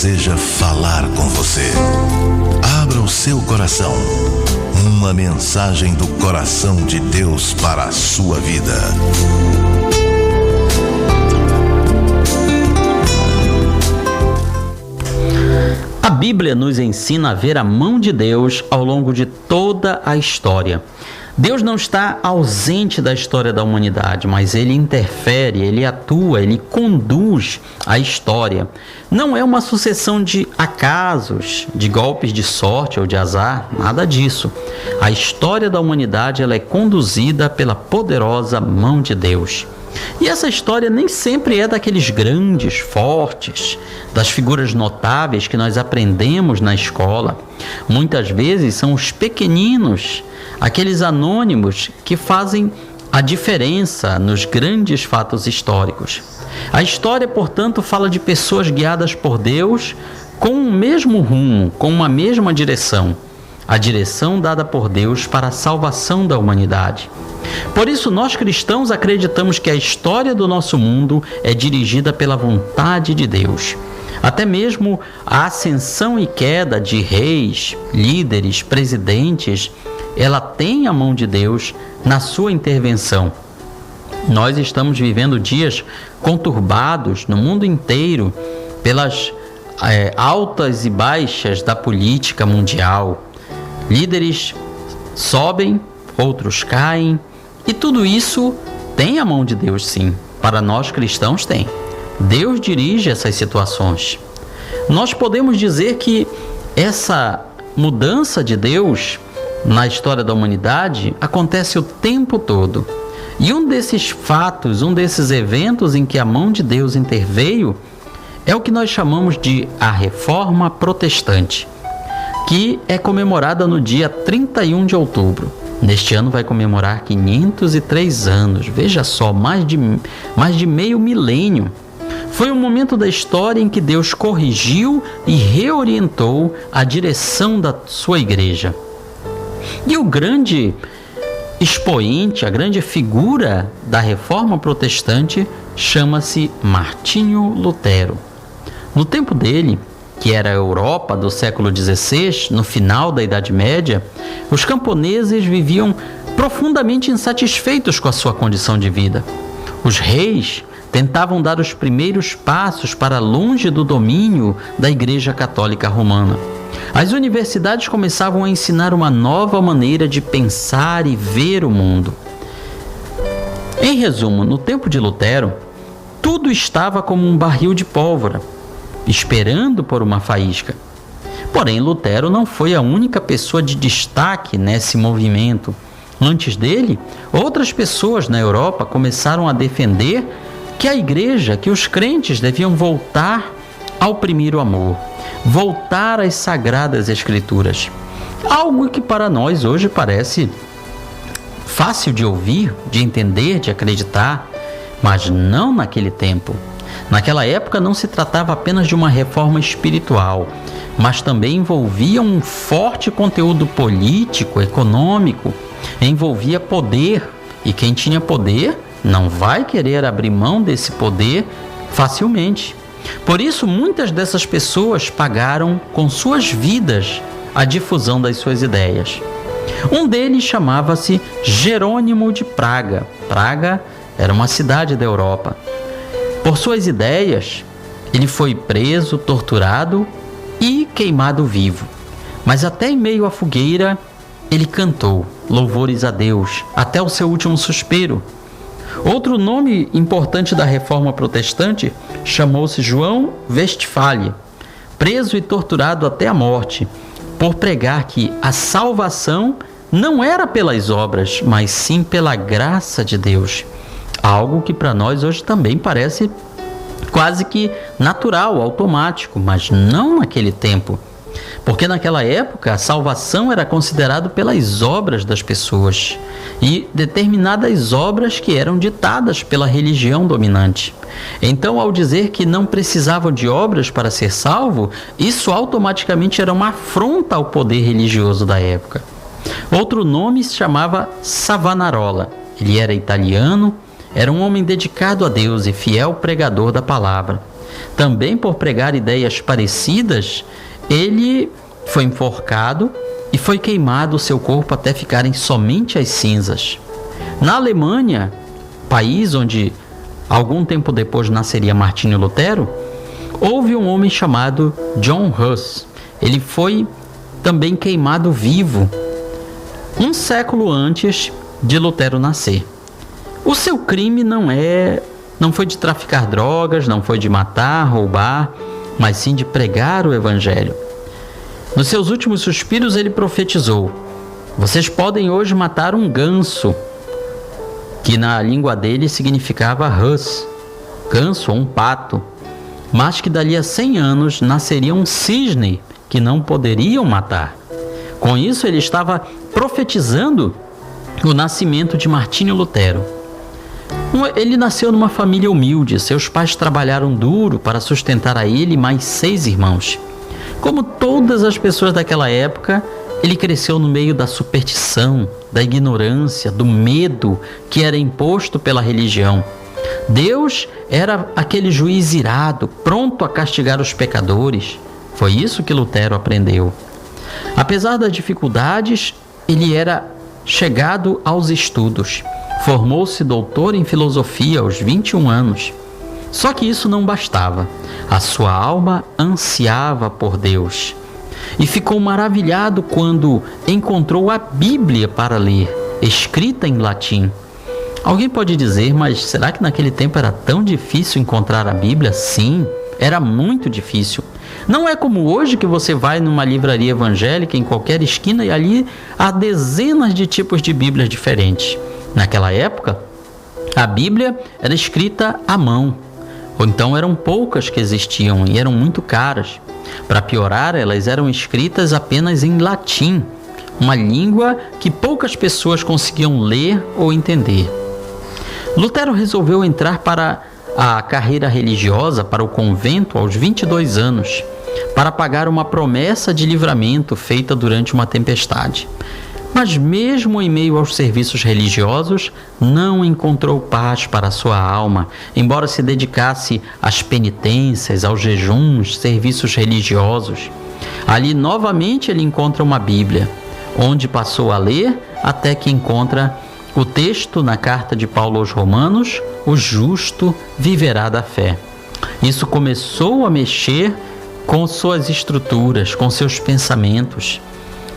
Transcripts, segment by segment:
deseja falar com você. Abra o seu coração. Uma mensagem do coração de Deus para a sua vida. A Bíblia nos ensina a ver a mão de Deus ao longo de toda a história. Deus não está ausente da história da humanidade, mas Ele interfere, Ele atua, Ele conduz a história. Não é uma sucessão de acasos, de golpes de sorte ou de azar, nada disso. A história da humanidade ela é conduzida pela poderosa mão de Deus. E essa história nem sempre é daqueles grandes, fortes, das figuras notáveis que nós aprendemos na escola. Muitas vezes são os pequeninos, aqueles anônimos que fazem a diferença nos grandes fatos históricos. A história, portanto, fala de pessoas guiadas por Deus com o mesmo rumo, com uma mesma direção. A direção dada por Deus para a salvação da humanidade. Por isso, nós cristãos acreditamos que a história do nosso mundo é dirigida pela vontade de Deus. Até mesmo a ascensão e queda de reis, líderes, presidentes, ela tem a mão de Deus na sua intervenção. Nós estamos vivendo dias conturbados no mundo inteiro pelas altas e baixas da política mundial. Líderes sobem, outros caem, e tudo isso tem a mão de Deus, sim. Para nós cristãos tem. Deus dirige essas situações. Nós podemos dizer que essa mudança de Deus na história da humanidade acontece o tempo todo. E um desses fatos, um desses eventos em que a mão de Deus interveio é o que nós chamamos de a Reforma Protestante, que é comemorada no dia 31 de outubro. Neste ano vai comemorar 503 anos. Veja só, mais de meio milênio. Foi um momento da história em que Deus corrigiu e reorientou a direção da sua igreja. E o grande expoente, a grande figura da Reforma Protestante chama-se Martinho Lutero. No tempo dele, que era a Europa do século XVI, no final da Idade Média, os camponeses viviam profundamente insatisfeitos com a sua condição de vida. Os reis tentavam dar os primeiros passos para longe do domínio da Igreja Católica Romana. As universidades começavam a ensinar uma nova maneira de pensar e ver o mundo. Em resumo, no tempo de Lutero, tudo estava como um barril de pólvora, esperando por uma faísca. Porém, Lutero não foi a única pessoa de destaque nesse movimento. Antes dele, outras pessoas na Europa começaram a defender que a igreja, que os crentes deviam voltar ao primeiro amor, voltar às sagradas escrituras. Algo que para nós hoje parece fácil de ouvir, de entender, de acreditar, mas não naquele tempo. Naquela época não se tratava apenas de uma reforma espiritual, mas também envolvia um forte conteúdo político, econômico, envolvia poder, e quem tinha poder não vai querer abrir mão desse poder facilmente. Por isso, muitas dessas pessoas pagaram com suas vidas a difusão das suas ideias. Um deles chamava-se Jerônimo de Praga. Praga era uma cidade da Europa. Por suas ideias, ele foi preso, torturado e queimado vivo. Mas até em meio à fogueira, ele cantou louvores a Deus, até o seu último suspiro. Outro nome importante da Reforma Protestante chamou-se João Westphal, preso e torturado até a morte, por pregar que a salvação não era pelas obras, mas sim pela graça de Deus. Algo que para nós hoje também parece quase que natural, automático, mas não naquele tempo. Porque naquela época a salvação era considerada pelas obras das pessoas e determinadas obras que eram ditadas pela religião dominante. Então, ao dizer que não precisavam de obras para ser salvo, isso automaticamente era uma afronta ao poder religioso da época. Outro nome se chamava Savonarola. Ele era italiano, era um homem dedicado a Deus e fiel pregador da palavra. Também por pregar ideias parecidas, ele foi enforcado e foi queimado o seu corpo até ficarem somente as cinzas. Na Alemanha, país onde algum tempo depois nasceria Martinho Lutero, houve um homem chamado John Hus. Ele foi também queimado vivo, um século antes de Lutero nascer. O seu crime não foi de traficar drogas, não foi de matar, roubar, mas sim de pregar o evangelho. Nos seus últimos suspiros ele profetizou: vocês podem hoje matar um ganso, que na língua dele significava Hus, ganso ou um pato, mas que dali a 100 anos nasceria um cisne que não poderiam matar. Com isso ele estava profetizando o nascimento de Martinho Lutero. Ele nasceu numa família humilde, seus pais trabalharam duro para sustentar a ele e mais 6 irmãos. Como todas as pessoas daquela época, ele cresceu no meio da superstição, da ignorância, do medo que era imposto pela religião. Deus era aquele juiz irado, pronto a castigar os pecadores. Foi isso que Lutero aprendeu. Apesar das dificuldades, ele era chegado aos estudos. Formou-se doutor em filosofia aos 21 anos. Só que isso não bastava. A sua alma ansiava por Deus. E ficou maravilhado quando encontrou a Bíblia para ler, escrita em latim. Alguém pode dizer, mas será que naquele tempo era tão difícil encontrar a Bíblia? Sim, era muito difícil. Não é como hoje que você vai numa livraria evangélica em qualquer esquina e ali há dezenas de tipos de Bíblias diferentes. Naquela época, a Bíblia era escrita à mão, ou então eram poucas que existiam e eram muito caras. Para piorar, elas eram escritas apenas em latim, uma língua que poucas pessoas conseguiam ler ou entender. Lutero resolveu entrar para a carreira religiosa, para o convento, aos 22 anos, para pagar uma promessa de livramento feita durante uma tempestade. Mas mesmo em meio aos serviços religiosos, não encontrou paz para a sua alma, embora se dedicasse às penitências, aos jejuns, serviços religiosos. Ali novamente ele encontra uma Bíblia, onde passou a ler até que encontra o texto na carta de Paulo aos Romanos: o justo viverá da fé. Isso começou a mexer com suas estruturas, com seus pensamentos.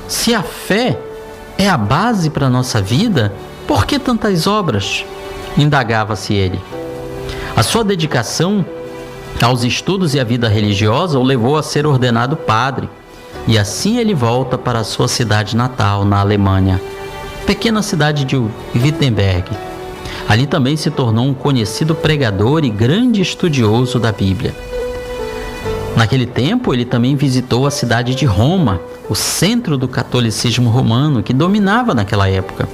Se a fé é a base para a nossa vida, por que tantas obras? Indagava-se ele. A sua dedicação aos estudos e à vida religiosa o levou a ser ordenado padre. E assim ele volta para a sua cidade natal, na Alemanha, pequena cidade de Wittenberg. Ali também se tornou um conhecido pregador e grande estudioso da Bíblia. Naquele tempo, ele também visitou a cidade de Roma, o centro do catolicismo romano que dominava naquela época.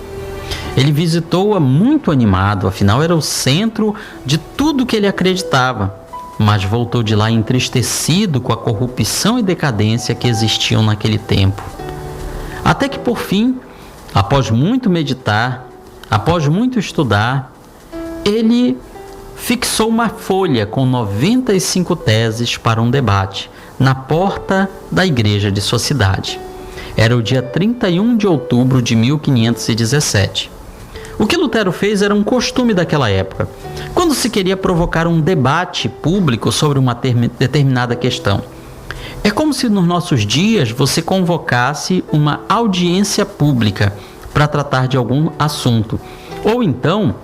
Ele visitou-a muito animado, afinal era o centro de tudo que ele acreditava, mas voltou de lá entristecido com a corrupção e decadência que existiam naquele tempo. Até que por fim, após muito meditar, após muito estudar, ele fixou uma folha com 95 teses para um debate na porta da igreja de sua cidade. Era o dia 31 de outubro de 1517. O que Lutero fez era um costume daquela época, quando se queria provocar um debate público sobre uma determinada questão. É como se nos nossos dias você convocasse uma audiência pública para tratar de algum assunto. Ou então,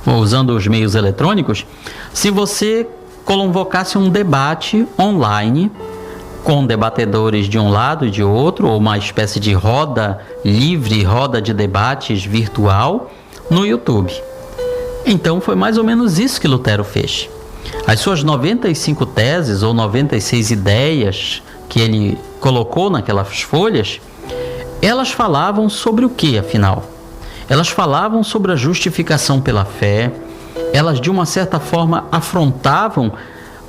usando os meios eletrônicos, se você convocasse um debate online com debatedores de um lado e de outro, ou uma espécie de roda livre, roda de debates virtual no YouTube. Então foi mais ou menos isso que Lutero fez. As suas 95 teses ou 96 ideias que ele colocou naquelas folhas, elas falavam sobre o que, afinal? Elas falavam sobre a justificação pela fé. Elas, de uma certa forma, afrontavam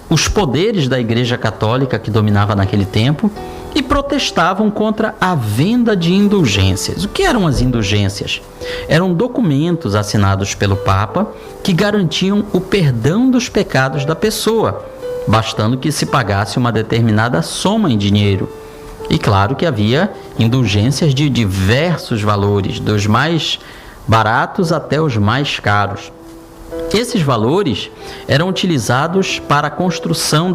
os poderes da Igreja Católica que dominava naquele tempo e protestavam contra a venda de indulgências. O que eram as indulgências? Eram documentos assinados pelo Papa que garantiam o perdão dos pecados da pessoa, bastando que se pagasse uma determinada soma em dinheiro. E claro que havia indulgências de diversos valores, dos mais baratos até os mais caros. Esses valores eram utilizados para a construção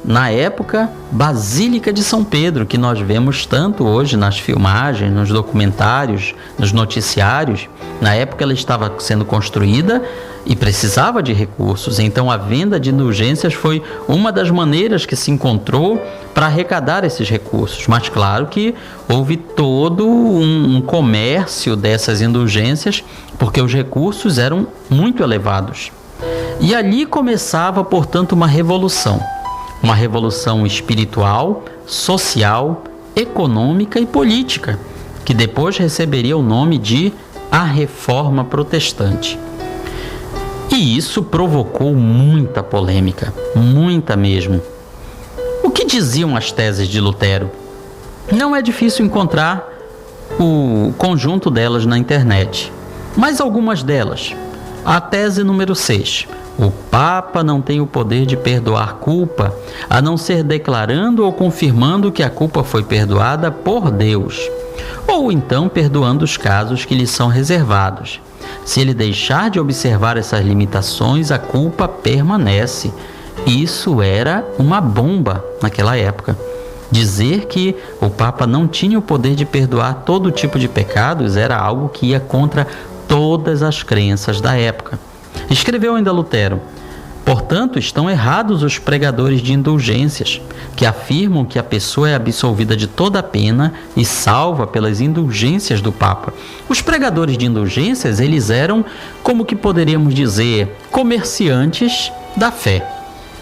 na época, Basílica de São Pedro, que nós vemos tanto hoje nas filmagens, nos documentários, nos noticiários. Na época ela estava sendo construída e precisava de recursos, então a venda de indulgências foi uma das maneiras que se encontrou para arrecadar esses recursos. Mas claro que houve todo um comércio dessas indulgências, porque os recursos eram muito elevados. E ali começava, portanto, uma revolução espiritual, social, econômica e política, que depois receberia o nome de a Reforma Protestante. E isso provocou muita polêmica, muita mesmo. O que diziam as teses de Lutero? Não é difícil encontrar o conjunto delas na internet, mas algumas delas. A tese número 6. O Papa não tem o poder de perdoar culpa, a não ser declarando ou confirmando que a culpa foi perdoada por Deus, ou então perdoando os casos que lhe são reservados. Se ele deixar de observar essas limitações, a culpa permanece. Isso era uma bomba naquela época. Dizer que o Papa não tinha o poder de perdoar todo tipo de pecados era algo que ia contra todas as crenças da época. Escreveu ainda Lutero: portanto, estão errados os pregadores de indulgências, que afirmam que a pessoa é absolvida de toda a pena e salva pelas indulgências do Papa. Os pregadores de indulgências, eles eram, como que poderíamos dizer, comerciantes da fé.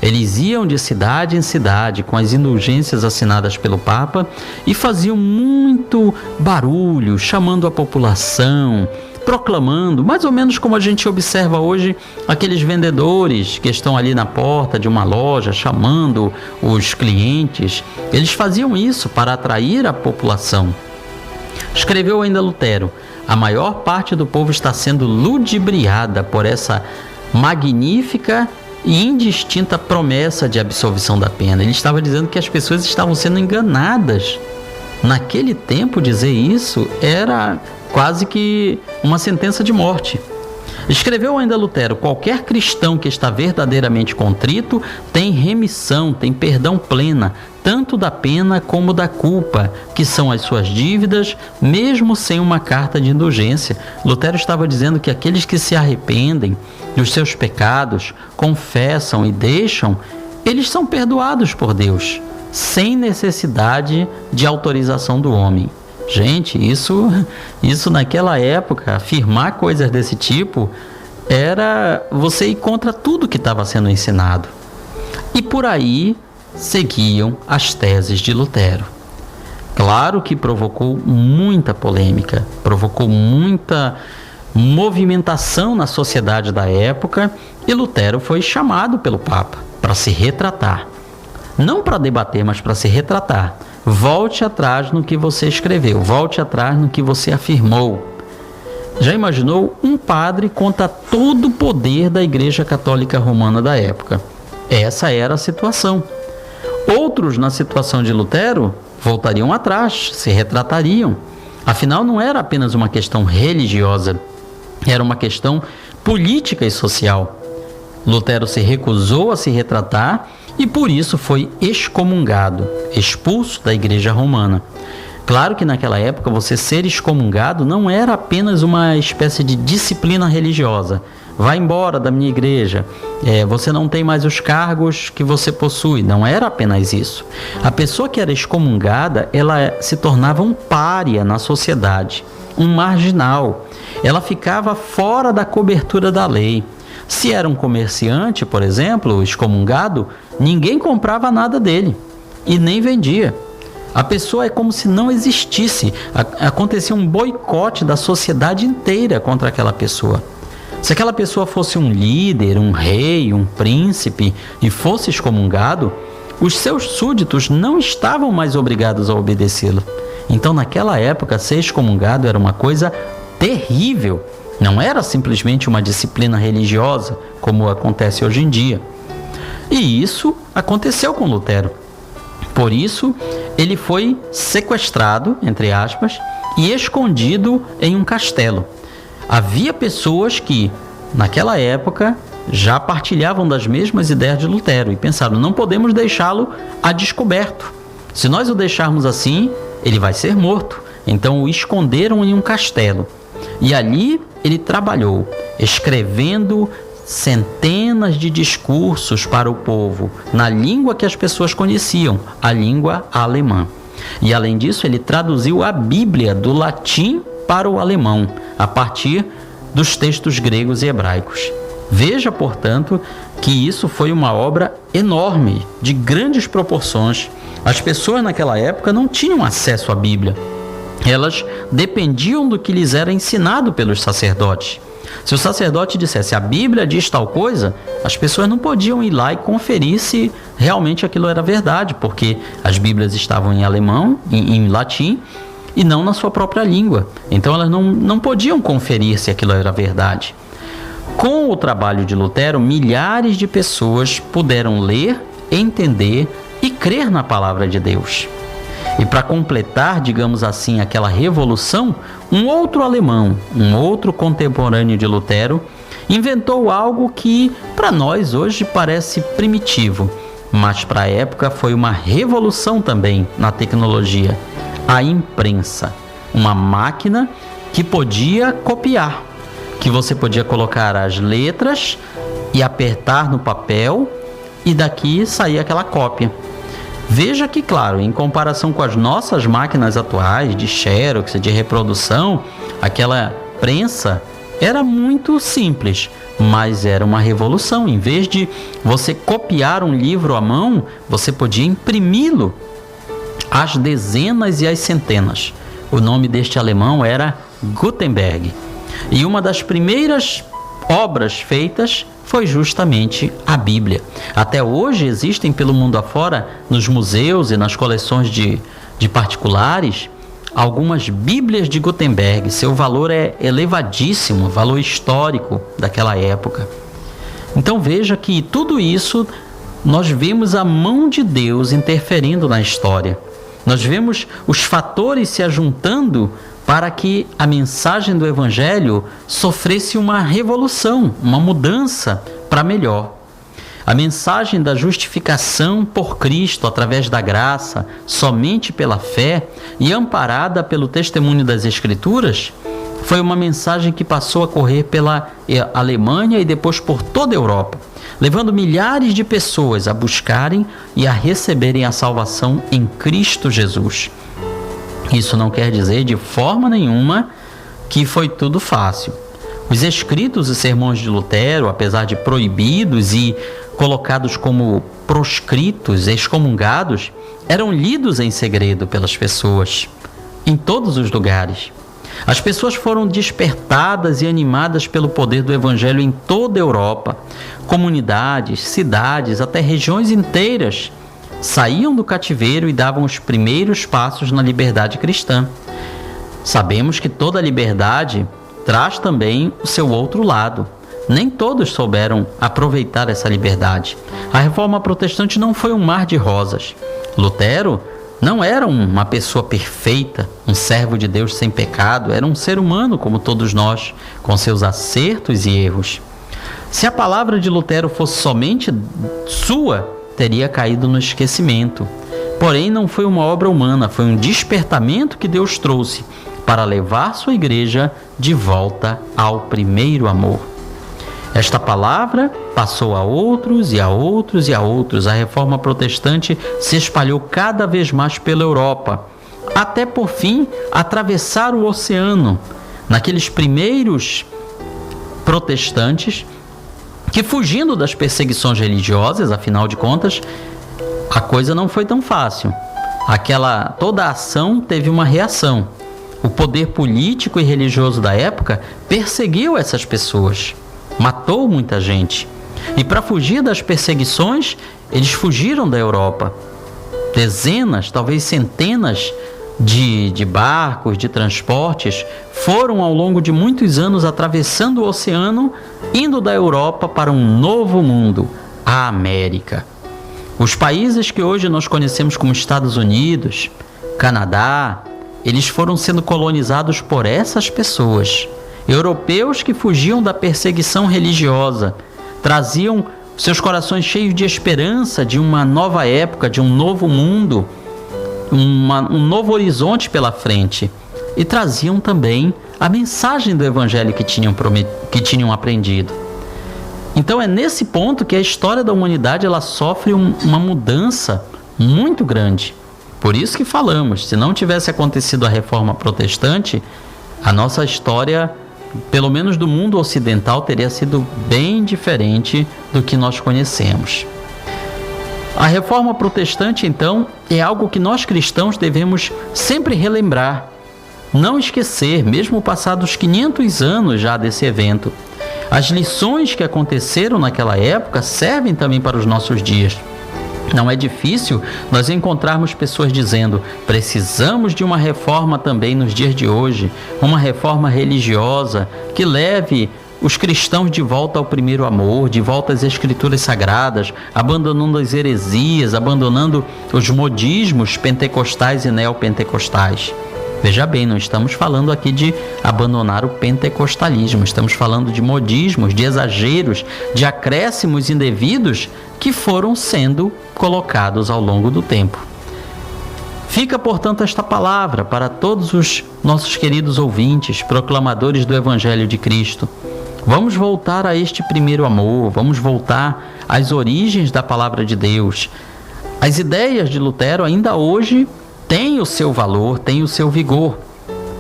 Eles iam de cidade em cidade com as indulgências assinadas pelo Papa e faziam muito barulho, chamando a população, proclamando, mais ou menos como a gente observa hoje aqueles vendedores que estão ali na porta de uma loja chamando os clientes. Eles faziam isso para atrair a população. Escreveu ainda Lutero: a maior parte do povo está sendo ludibriada por essa magnífica e indistinta promessa de absolvição da pena. Ele estava dizendo que as pessoas estavam sendo enganadas. Naquele tempo, dizer isso era quase que uma sentença de morte. Escreveu ainda Lutero: qualquer cristão que está verdadeiramente contrito tem remissão, tem perdão plena, tanto da pena como da culpa, que são as suas dívidas, mesmo sem uma carta de indulgência. Lutero estava dizendo que aqueles que se arrependem dos seus pecados, confessam e deixam, eles são perdoados por Deus, sem necessidade de autorização do homem. Gente, isso naquela época, afirmar coisas desse tipo, era você ir contra tudo que estava sendo ensinado. E por aí seguiam as teses de Lutero. Claro que provocou muita polêmica, provocou muita movimentação na sociedade da época, e Lutero foi chamado pelo Papa para se retratar. Não para debater, mas para se retratar. Volte atrás no que você escreveu, volte atrás no que você afirmou. Já imaginou um padre contra todo o poder da Igreja Católica Romana da época? Essa era a situação. Outros, na situação de Lutero, voltariam atrás, se retratariam. Afinal, não era apenas uma questão religiosa, era uma questão política e social. Lutero se recusou a se retratar e por isso foi excomungado, expulso da Igreja Romana. Claro que naquela época você ser excomungado não era apenas uma espécie de disciplina religiosa. Vai embora da minha igreja, você não tem mais os cargos que você possui. Não era apenas isso. A pessoa que era excomungada, ela se tornava um pária na sociedade, um marginal. Ela ficava fora da cobertura da lei. Se era um comerciante, por exemplo, excomungado, ninguém comprava nada dele e nem vendia. A pessoa é como se não existisse. Acontecia um boicote da sociedade inteira contra aquela pessoa. Se aquela pessoa fosse um líder, um rei, um príncipe e fosse excomungado, os seus súditos não estavam mais obrigados a obedecê-lo. Então, naquela época, ser excomungado era uma coisa terrível. Não era simplesmente uma disciplina religiosa, como acontece hoje em dia. E isso aconteceu com Lutero. Por isso, ele foi sequestrado, entre aspas, e escondido em um castelo. Havia pessoas que, naquela época, já partilhavam das mesmas ideias de Lutero e pensaram: não podemos deixá-lo a descoberto. Se nós o deixarmos assim, ele vai ser morto. Então o esconderam em um castelo. E ali ele trabalhou, escrevendo centenas de discursos para o povo, na língua que as pessoas conheciam, a língua alemã. E além disso, ele traduziu a Bíblia do latim para o alemão, a partir dos textos gregos e hebraicos. Veja, portanto, que isso foi uma obra enorme, de grandes proporções. As pessoas naquela época não tinham acesso à Bíblia. Elas dependiam do que lhes era ensinado pelos sacerdotes. Se o sacerdote dissesse: a Bíblia diz tal coisa, as pessoas não podiam ir lá e conferir se realmente aquilo era verdade, porque as Bíblias estavam em alemão, em latim, e não na sua própria língua. Então elas não podiam conferir se aquilo era verdade. Com o trabalho de Lutero, milhares de pessoas puderam ler, entender e crer na palavra de Deus. E para completar, digamos assim, aquela revolução, um outro alemão, um outro contemporâneo de Lutero, inventou algo que para nós hoje parece primitivo, mas para a época foi uma revolução também na tecnologia: a imprensa. Uma máquina que podia copiar, que você podia colocar as letras e apertar no papel e daqui saía aquela cópia. Veja que, claro, em comparação com as nossas máquinas atuais de xerox, de reprodução, aquela prensa era muito simples, mas era uma revolução. Em vez de você copiar um livro à mão, você podia imprimi-lo às dezenas e às centenas. O nome deste alemão era Gutenberg. E uma das primeiras obras feitas foi justamente a Bíblia. Até hoje existem pelo mundo afora, nos museus e nas coleções de particulares, algumas Bíblias de Gutenberg. Seu valor é elevadíssimo, valor histórico daquela época. Então veja que tudo isso nós vemos a mão de Deus interferindo na história. Nós vemos os fatores se ajuntando para que a mensagem do Evangelho sofresse uma revolução, uma mudança para melhor. A mensagem da justificação por Cristo através da graça, somente pela fé e amparada pelo testemunho das Escrituras, foi uma mensagem que passou a correr pela Alemanha e depois por toda a Europa, levando milhares de pessoas a buscarem e a receberem a salvação em Cristo Jesus. Isso não quer dizer de forma nenhuma que foi tudo fácil. Os escritos e sermões de Lutero, apesar de proibidos e colocados como proscritos, excomungados, eram lidos em segredo pelas pessoas, em todos os lugares. As pessoas foram despertadas e animadas pelo poder do Evangelho em toda a Europa. Comunidades, cidades, até regiões inteiras saíam do cativeiro e davam os primeiros passos na liberdade cristã. Sabemos que toda liberdade traz também o seu outro lado. Nem todos souberam aproveitar essa liberdade. A Reforma Protestante não foi um mar de rosas. Lutero não era uma pessoa perfeita, um servo de Deus sem pecado, era um ser humano como todos nós, com seus acertos e erros. Se a palavra de Lutero fosse somente sua, teria caído no esquecimento. Porém, não foi uma obra humana, foi um despertamento que Deus trouxe para levar sua igreja de volta ao primeiro amor. Esta palavra passou a outros e a outros e a outros. A Reforma Protestante se espalhou cada vez mais pela Europa, até por fim atravessar o oceano, naqueles primeiros protestantes que, fugindo das perseguições religiosas, afinal de contas, a coisa não foi tão fácil. Toda a ação teve uma reação. O poder político e religioso da época perseguiu essas pessoas, matou muita gente. E para fugir das perseguições, eles fugiram da Europa. Dezenas, talvez centenas de barcos, de transportes, foram ao longo de muitos anos atravessando o oceano, indo da Europa para um novo mundo, a América. Os países que hoje nós conhecemos como Estados Unidos, Canadá, eles foram sendo colonizados por essas pessoas. Europeus que fugiam da perseguição religiosa, traziam seus corações cheios de esperança de uma nova época, de um novo mundo, um novo horizonte pela frente, e traziam também a mensagem do Evangelho que tinham aprendido. Então é nesse ponto que a história da humanidade ela sofre uma mudança muito grande. Por isso que falamos, se não tivesse acontecido a Reforma Protestante, a nossa história, pelo menos do mundo ocidental, teria sido bem diferente do que nós conhecemos. A Reforma Protestante, então, é algo que nós cristãos devemos sempre relembrar, não esquecer, mesmo passados 500 anos já desse evento. As lições que aconteceram naquela época servem também para os nossos dias. Não é difícil nós encontrarmos pessoas dizendo: precisamos de uma reforma também nos dias de hoje, uma reforma religiosa que leve os cristãos de volta ao primeiro amor, de volta às escrituras sagradas, abandonando as heresias, abandonando os modismos pentecostais e neopentecostais. Veja bem, não estamos falando aqui de abandonar o pentecostalismo, estamos falando de modismos, de exageros, de acréscimos indevidos que foram sendo colocados ao longo do tempo. Fica, portanto, esta palavra para todos os nossos queridos ouvintes, proclamadores do Evangelho de Cristo. Vamos voltar a este primeiro amor, vamos voltar às origens da palavra de Deus. As ideias de Lutero ainda hoje têm o seu valor, têm o seu vigor.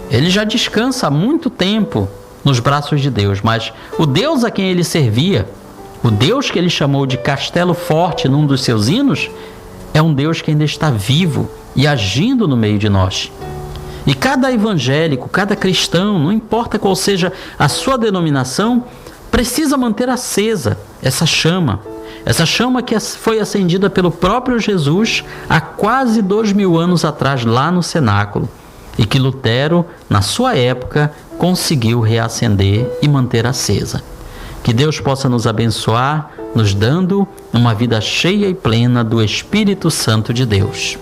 Ele já descansa há muito tempo nos braços de Deus, mas o Deus a quem ele servia, o Deus que ele chamou de Castelo Forte num dos seus hinos, é um Deus que ainda está vivo e agindo no meio de nós. E cada evangélico, cada cristão, não importa qual seja a sua denominação, precisa manter acesa essa chama que foi acendida pelo próprio Jesus há quase 2000 anos atrás, lá no cenáculo, e que Lutero, na sua época, conseguiu reacender e manter acesa. Que Deus possa nos abençoar, nos dando uma vida cheia e plena do Espírito Santo de Deus.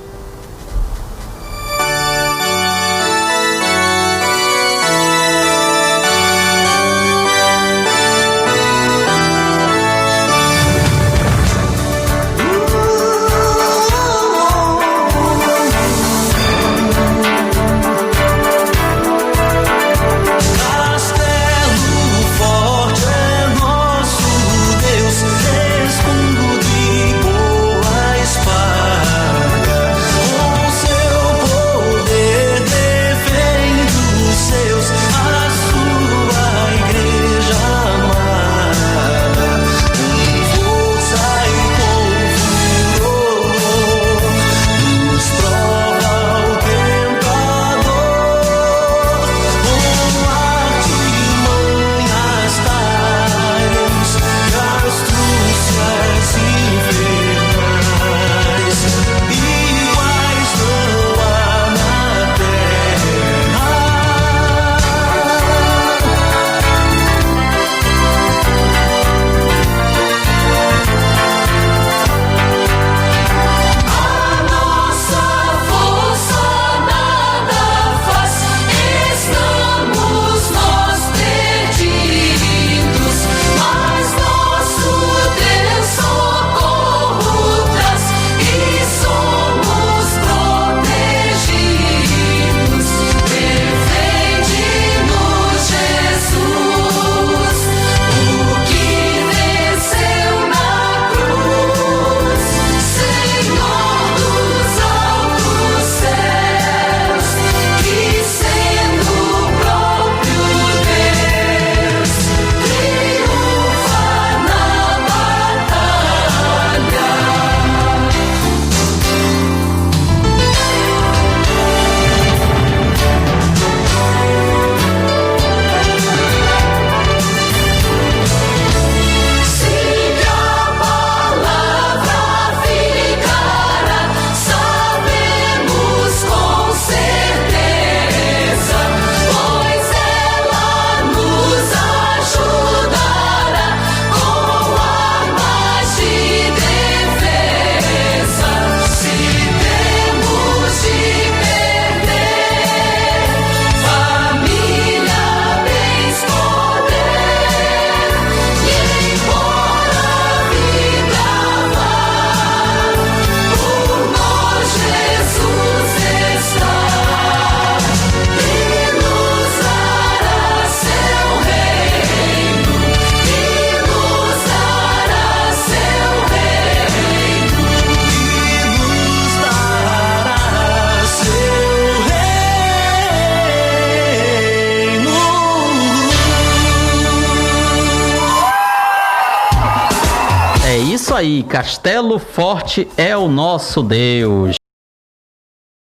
aí, Castelo Forte é o nosso Deus.